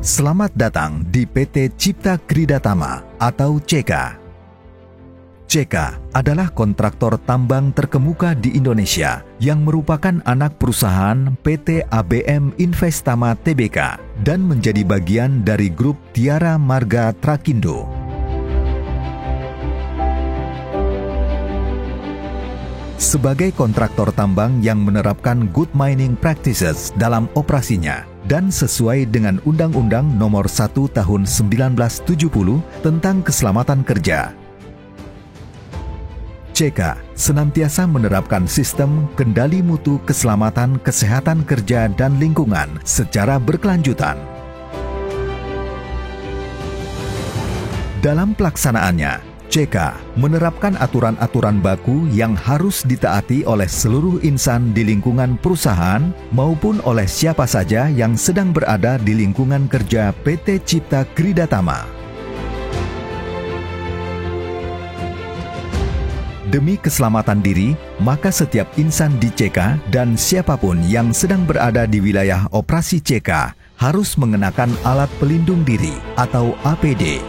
Selamat datang di PT Cipta Kridatama atau CK. CK adalah kontraktor tambang terkemuka di Indonesia yang merupakan anak perusahaan PT ABM Investama Tbk dan menjadi bagian dari grup Tiara Marga Trakindo. Sebagai kontraktor tambang yang menerapkan good mining practices dalam operasinya dan sesuai dengan Undang-Undang Nomor 1 Tahun 1970 tentang Keselamatan Kerja, CK senantiasa menerapkan sistem kendali mutu keselamatan kesehatan kerja dan lingkungan secara berkelanjutan. Dalam pelaksanaannya, CK menerapkan aturan-aturan baku yang harus ditaati oleh seluruh insan di lingkungan perusahaan maupun oleh siapa saja yang sedang berada di lingkungan kerja PT Cipta Kridatama. Demi keselamatan diri, maka setiap insan di CK dan siapapun yang sedang berada di wilayah operasi CK harus mengenakan alat pelindung diri atau APD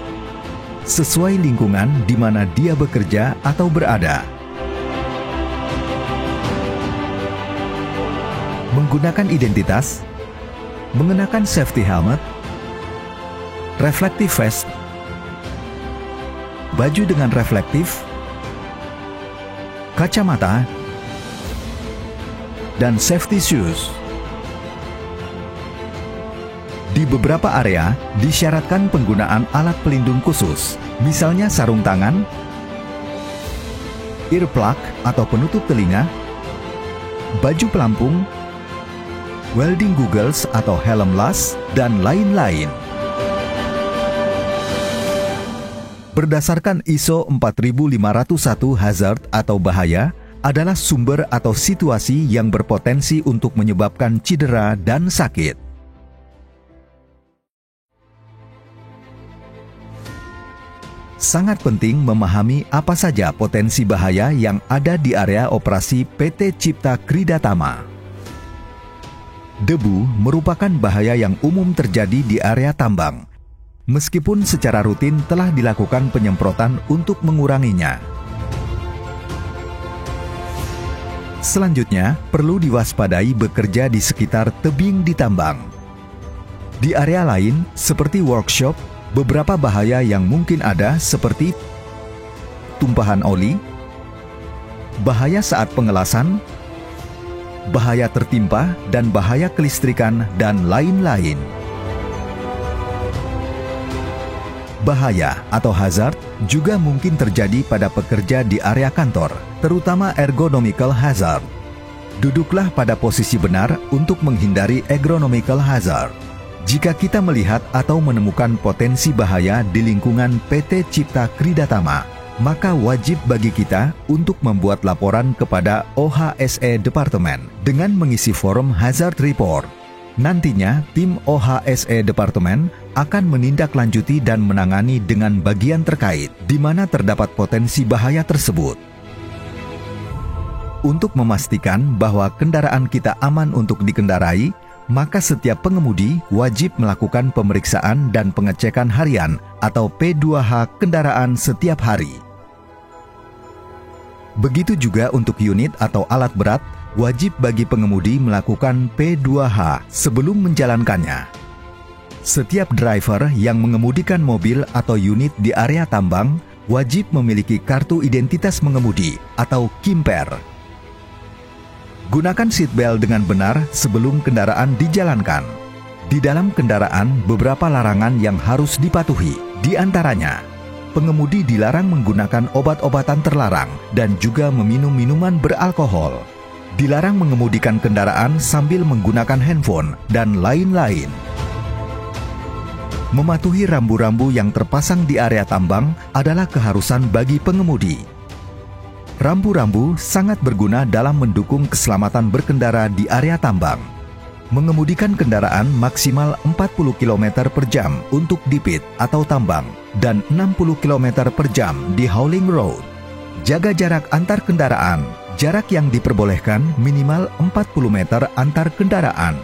sesuai lingkungan di mana dia bekerja atau berada. Menggunakan identitas, mengenakan safety helmet, reflective vest, baju dengan reflektif, kacamata, dan safety shoes. Di beberapa area, disyaratkan penggunaan alat pelindung khusus, misalnya sarung tangan, earplug atau penutup telinga, baju pelampung, welding goggles atau helm las, dan lain-lain. Berdasarkan ISO 4501 hazard atau bahaya, adalah sumber atau situasi yang berpotensi untuk menyebabkan cedera dan sakit. Sangat penting memahami apa saja potensi bahaya yang ada di area operasi PT Cipta Kridatama. Debu merupakan bahaya yang umum terjadi di area tambang, meskipun secara rutin telah dilakukan penyemprotan untuk menguranginya. Selanjutnya, perlu diwaspadai bekerja di sekitar tebing di tambang. Di area lain, seperti workshop, beberapa bahaya yang mungkin ada seperti tumpahan oli, bahaya saat pengelasan, bahaya tertimpa dan bahaya kelistrikan, dan lain-lain. Bahaya atau hazard juga mungkin terjadi pada pekerja di area kantor, terutama ergonomical hazard. Duduklah pada posisi benar untuk menghindari ergonomical hazard. Jika kita melihat atau menemukan potensi bahaya di lingkungan PT Cipta Kridatama, maka wajib bagi kita untuk membuat laporan kepada OHSE Departemen dengan mengisi form Hazard Report. Nantinya, tim OHSE Departemen akan menindaklanjuti dan menangani dengan bagian terkait di mana terdapat potensi bahaya tersebut. Untuk memastikan bahwa kendaraan kita aman untuk dikendarai, maka setiap pengemudi wajib melakukan pemeriksaan dan pengecekan harian atau P2H kendaraan setiap hari. Begitu juga untuk unit atau alat berat, wajib bagi pengemudi melakukan P2H sebelum menjalankannya. Setiap driver yang mengemudikan mobil atau unit di area tambang wajib memiliki kartu identitas mengemudi atau KIMPER. Gunakan seatbelt dengan benar sebelum kendaraan dijalankan. Di dalam kendaraan, beberapa larangan yang harus dipatuhi. Di antaranya, pengemudi dilarang menggunakan obat-obatan terlarang dan juga meminum minuman beralkohol. Dilarang mengemudikan kendaraan sambil menggunakan handphone, dan lain-lain. Mematuhi rambu-rambu yang terpasang di area tambang adalah keharusan bagi pengemudi. Rambu-rambu sangat berguna dalam mendukung keselamatan berkendara di area tambang. Mengemudikan kendaraan maksimal 40 km per jam untuk di pit atau tambang dan 60 km per jam di hauling road. Jaga jarak antar kendaraan. Jarak yang diperbolehkan minimal 40 meter antar kendaraan.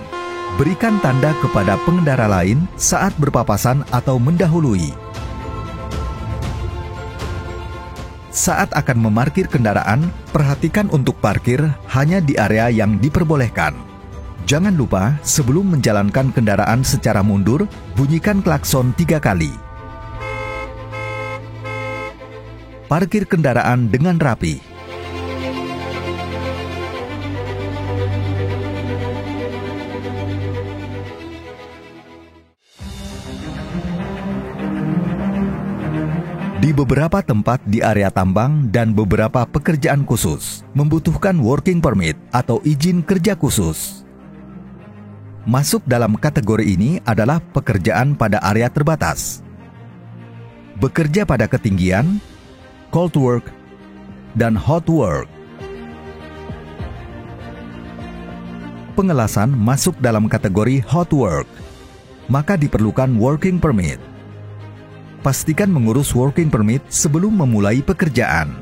Berikan tanda kepada pengendara lain saat berpapasan atau mendahului. Saat akan memarkir kendaraan, perhatikan untuk parkir hanya di area yang diperbolehkan. Jangan lupa, sebelum menjalankan kendaraan secara mundur, bunyikan klakson 3 kali. Parkir kendaraan dengan rapi. Di beberapa tempat di area tambang dan beberapa pekerjaan khusus membutuhkan working permit atau izin kerja khusus. Masuk dalam kategori ini adalah pekerjaan pada area terbatas, bekerja pada ketinggian, cold work, dan hot work. Pengelasan masuk dalam kategori hot work, maka diperlukan working permit. Pastikan mengurus working permit sebelum memulai pekerjaan.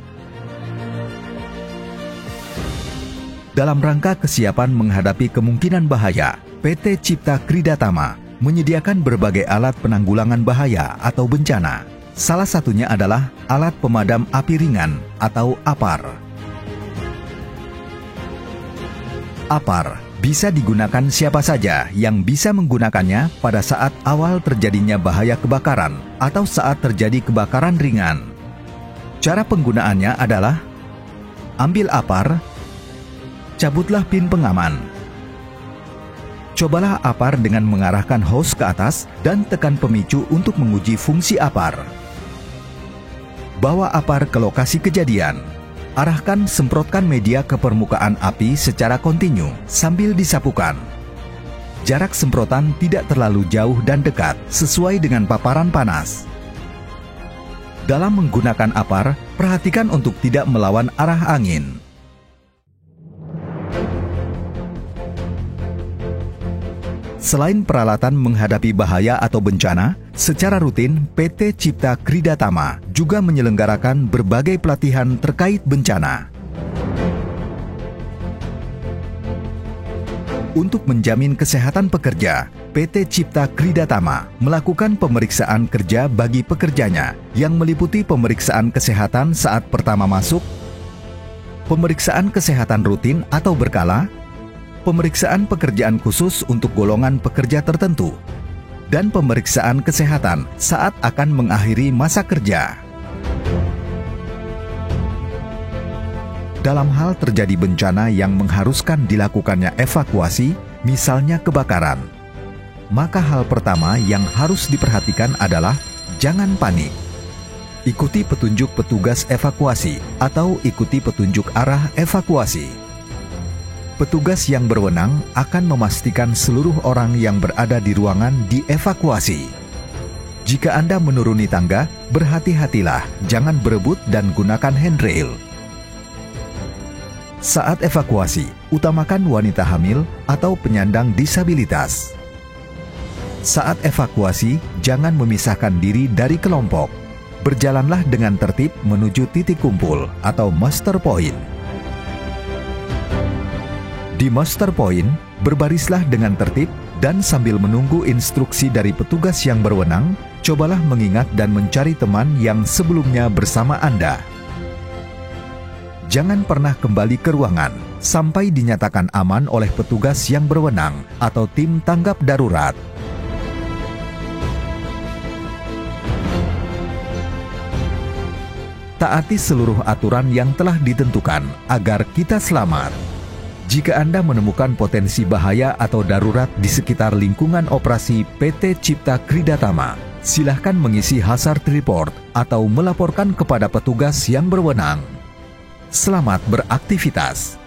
Dalam rangka kesiapan menghadapi kemungkinan bahaya, PT Cipta Krida Tama menyediakan berbagai alat penanggulangan bahaya atau bencana. Salah satunya adalah alat pemadam api ringan atau APAR. APAR bisa digunakan siapa saja yang bisa menggunakannya pada saat awal terjadinya bahaya kebakaran atau saat terjadi kebakaran ringan. Cara penggunaannya adalah: ambil APAR, cabutlah pin pengaman. Cobalah APAR dengan mengarahkan hose ke atas dan tekan pemicu untuk menguji fungsi APAR. Bawa APAR ke lokasi kejadian. Arahkan semprotkan media ke permukaan api secara kontinu sambil disapukan. Jarak semprotan tidak terlalu jauh dan dekat, sesuai dengan paparan panas. Dalam menggunakan APAR, perhatikan untuk tidak melawan arah angin. Selain peralatan menghadapi bahaya atau bencana, secara rutin PT Cipta Krida Tama juga menyelenggarakan berbagai pelatihan terkait bencana. Untuk menjamin kesehatan pekerja, PT Cipta Krida Tama melakukan pemeriksaan kerja bagi pekerjanya yang meliputi pemeriksaan kesehatan saat pertama masuk, pemeriksaan kesehatan rutin atau berkala, pemeriksaan pekerjaan khusus untuk golongan pekerja tertentu, dan pemeriksaan kesehatan saat akan mengakhiri masa kerja. Dalam hal terjadi bencana yang mengharuskan dilakukannya evakuasi, misalnya kebakaran, maka hal pertama yang harus diperhatikan adalah jangan panik. Ikuti petunjuk petugas evakuasi atau ikuti petunjuk arah evakuasi. Petugas yang berwenang akan memastikan seluruh orang yang berada di ruangan dievakuasi. Jika Anda menuruni tangga, berhati-hatilah, jangan berebut dan gunakan handrail. Saat evakuasi, utamakan wanita hamil atau penyandang disabilitas. Saat evakuasi, jangan memisahkan diri dari kelompok. Berjalanlah dengan tertib menuju titik kumpul atau muster point. Di muster point, berbarislah dengan tertib dan sambil menunggu instruksi dari petugas yang berwenang, cobalah mengingat dan mencari teman yang sebelumnya bersama Anda. Jangan pernah kembali ke ruangan sampai dinyatakan aman oleh petugas yang berwenang atau tim tanggap darurat. Taati seluruh aturan yang telah ditentukan agar kita selamat. Jika Anda menemukan potensi bahaya atau darurat di sekitar lingkungan operasi PT Cipta Krida Tama, silahkan mengisi hazard report atau melaporkan kepada petugas yang berwenang. Selamat beraktivitas.